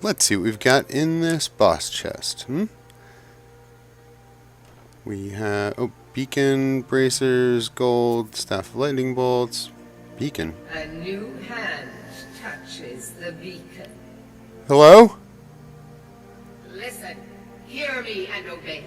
let's see what we've got in this boss chest. We have, beacon, bracers, gold, staff of lightning bolts, beacon. A new hand touches the beacon. Hello? Listen, hear me and obey.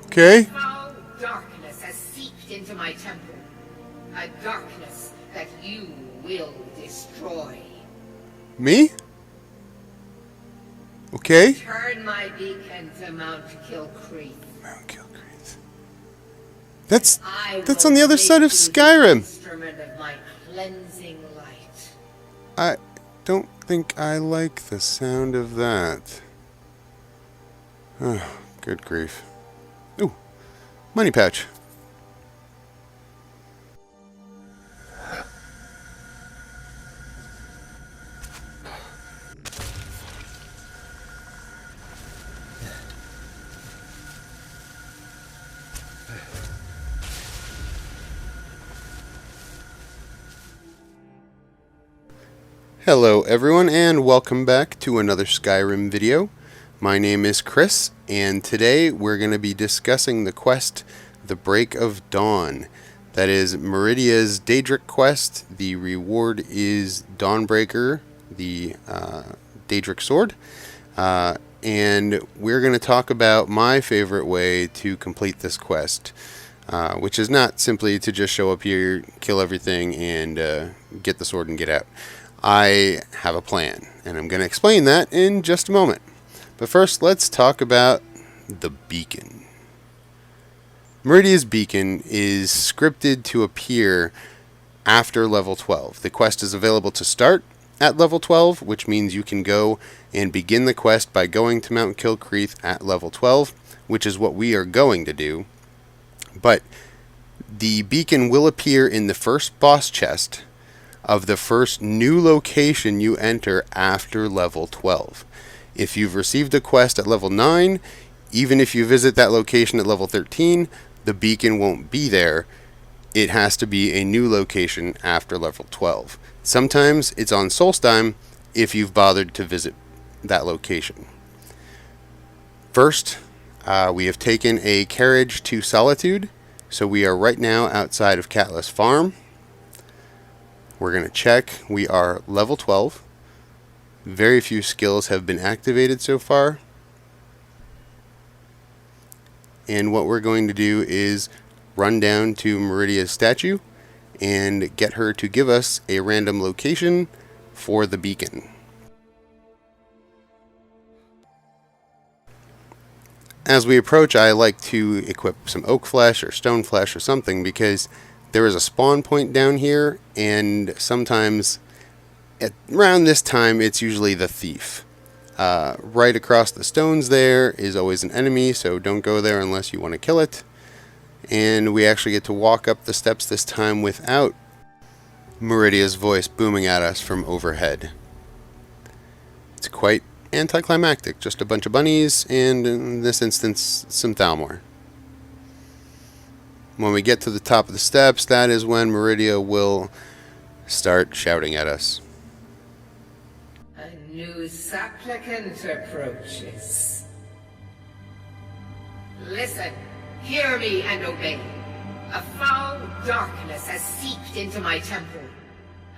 Okay. Foul darkness has seeped into my temple. A darkness that you will destroy. Me? Okay. Turn my beacon to Mount Kilcreath. Mount Kilcreath. That's on the other side of Skyrim. Instrument of my cleansing light. I don't think I like the sound of that. Oh, good grief. Ooh, money pouch. Hello everyone and welcome back to another Skyrim video. My name is Chris and today we're going to be discussing the quest The Break of Dawn. That is Meridia's Daedric quest. The reward is Dawnbreaker, the Daedric sword. And we're going to talk about my favorite way to complete this quest. Which is not simply to just show up here, kill everything, and get the sword and get out. I have a plan, and I'm going to explain that in just a moment. But first, let's talk about the beacon. Meridia's beacon is scripted to appear after level 12. The quest is available to start at level 12, which means you can go and begin the quest by going to Mount Kilcreath at level 12, which is what we are going to do. But the beacon will appear in the first boss chest of the first new location you enter after level 12. If you've received a quest at level 9, even if you visit that location at level 13, the beacon won't be there. It has to be a new location after level 12. Sometimes it's on Solstheim if you've bothered to visit that location. First, we have taken a carriage to Solitude, so we are right now outside of Catless Farm. We're going to check. We are level 12. Very few skills have been activated so far. And what we're going to do is run down to Meridia's statue and get her to give us a random location for the beacon. As we approach, I like to equip some oak flesh or stone flesh or something because there is a spawn point down here, and sometimes around this time it's usually the thief. Right across the stones there is always an enemy, so don't go there unless you want to kill it. And we actually get to walk up the steps this time without Meridia's voice booming at us from overhead. It's quite anticlimactic, just a bunch of bunnies, and in this instance, some Thalmor. When we get to the top of the steps, that is when Meridia will start shouting at us. A new supplicant approaches. Listen, hear me and obey. A foul darkness has seeped into my temple.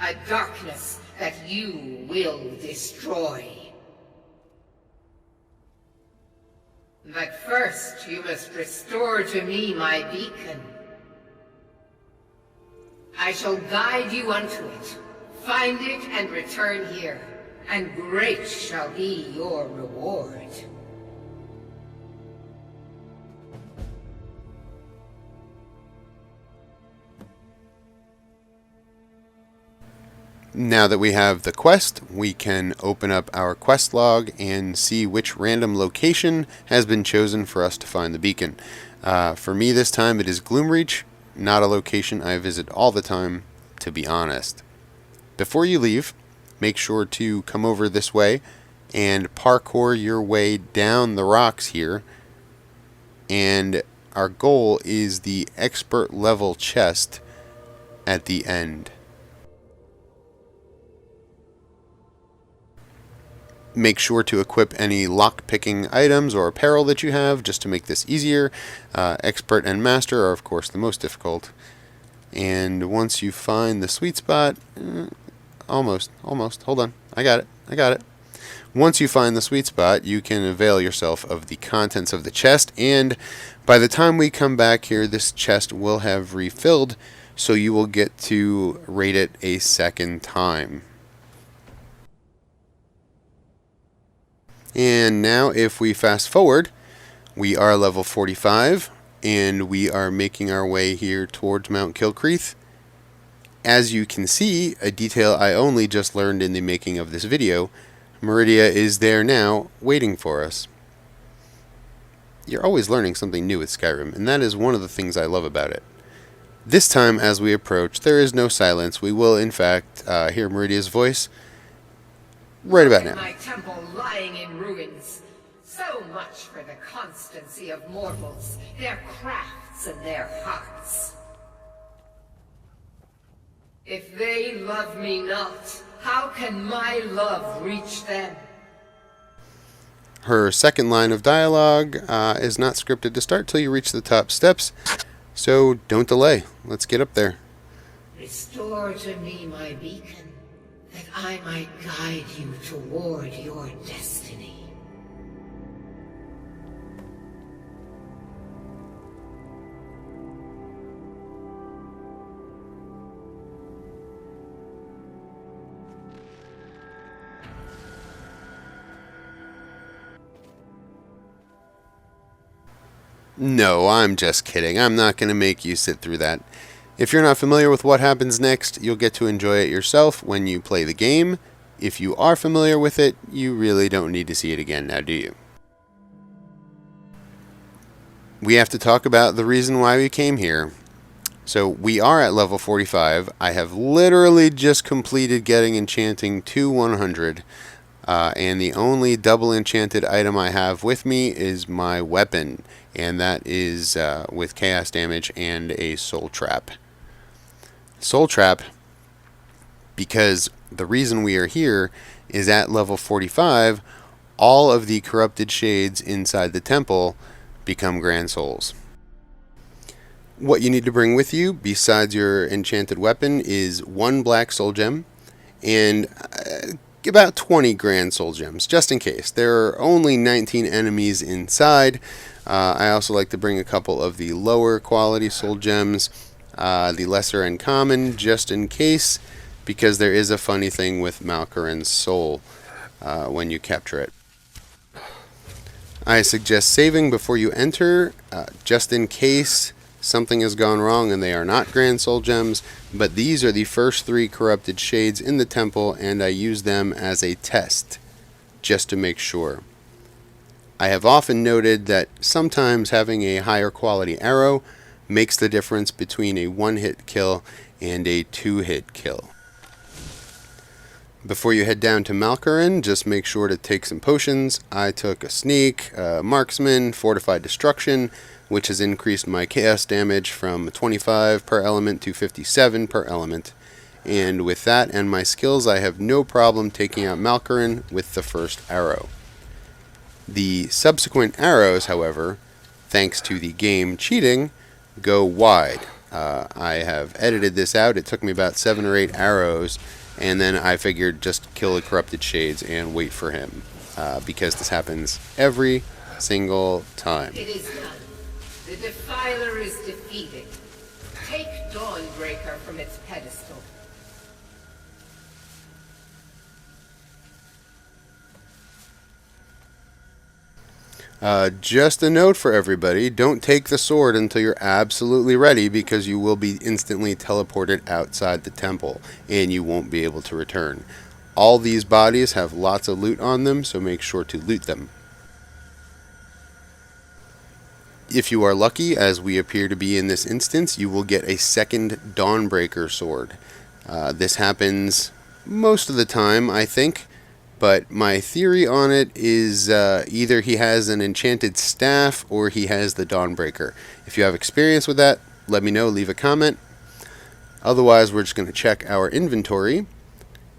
A darkness that you will destroy. But first, you must restore to me my beacon. I shall guide you unto it. Find it and return here, and great shall be your reward. Now that we have the quest, we can open up our quest log and see which random location has been chosen for us to find the beacon. For me this time it is Gloomreach, not a location I visit all the time, to be honest. Before you leave, make sure to come over this way and parkour your way down the rocks here. And our goal is the expert level chest at the end. Make sure to equip any lock-picking items or apparel that you have just to make this easier. Expert and Master are, of course, the most difficult. And once you find the sweet spot, almost, hold on, I got it. Once you find the sweet spot, you can avail yourself of the contents of the chest, and by the time we come back here, this chest will have refilled, so you will get to raid it a second time. And now if we fast forward, we are level 45 and we are making our way here towards Mount Kilcreath. As you can see, a detail I only just learned in the making of this video, Meridia is there now waiting for us. You're always learning something new with Skyrim, and that is one of the things I love about it. This time as we approach, there is no silence. We will in fact hear Meridia's voice right about now. My temple lying in ruins. So much for the constancy of mortals, their crafts and their hearts. If they love me not, how can my love reach them? Her second line of dialogue is not scripted to start till you reach the top steps, so don't delay. Let's get up there. Restore to me my beacon, that I might guide you toward your destiny. No, I'm just kidding. I'm not going to make you sit through that. If you're not familiar with what happens next, you'll get to enjoy it yourself when you play the game. If you are familiar with it, you really don't need to see it again now, do you? We have to talk about the reason why we came here. So we are at level 45. I have literally just completed getting Enchanting to 100. And the only double enchanted item I have with me is my weapon. And that is with chaos damage and a soul trap. Soul trap, because the reason we are here is at level 45, all of the corrupted shades inside the temple become grand souls. What you need to bring with you, besides your enchanted weapon, is 1 black soul gem and about 20 grand soul gems, just in case. There are only 19 enemies inside. I also like to bring a couple of the lower quality soul gems, the lesser and common, just in case, because there is a funny thing with Malkarin's soul when you capture it. I suggest saving before you enter, just in case something has gone wrong and they are not grand soul gems, but these are the first 3 corrupted shades in the temple, and I use them as a test, just to make sure. I have often noted that sometimes having a higher quality arrow makes the difference between a 1-hit kill and a 2-hit kill. Before you head down to Malkarin, just make sure to take some potions. I took a sneak, marksman, fortified destruction, which has increased my chaos damage from 25 per element to 57 per element. And with that and my skills, I have no problem taking out Malkarin with the first arrow. The subsequent arrows, however, thanks to the game cheating, go wide. I have edited this out. It took me about 7 or 8 arrows, and then I figured just kill the corrupted shades and wait for him, because this happens every single time. It is done. The Defiler is defeated. Take Dawnbreaker from its pedestal. Just a note for everybody, don't take the sword until you're absolutely ready, because you will be instantly teleported outside the temple and you won't be able to return. All these bodies have lots of loot on them, so make sure to loot them. If you are lucky, as we appear to be in this instance, you will get a second Dawnbreaker sword. This happens most of the time, I think. But my theory on it is either he has an enchanted staff or he has the Dawnbreaker. If you have experience with that, let me know, leave a comment. Otherwise, we're just going to check our inventory.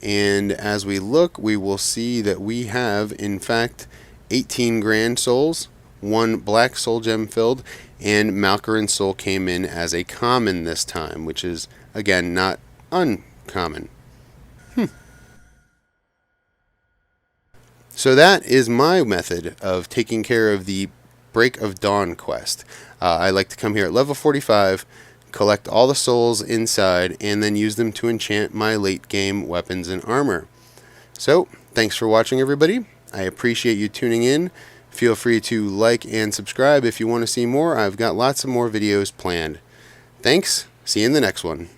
And as we look, we will see that we have, in fact, 18 grand souls, 1 black soul gem filled, and Malkarin's soul came in as a common this time, which is, again, not uncommon. So that is my method of taking care of the Break of Dawn quest. I like to come here at level 45, collect all the souls inside, and then use them to enchant my late game weapons and armor. So, thanks for watching, everybody. I appreciate you tuning in. Feel free to like and subscribe if you want to see more. I've got lots of more videos planned. Thanks. See you in the next one.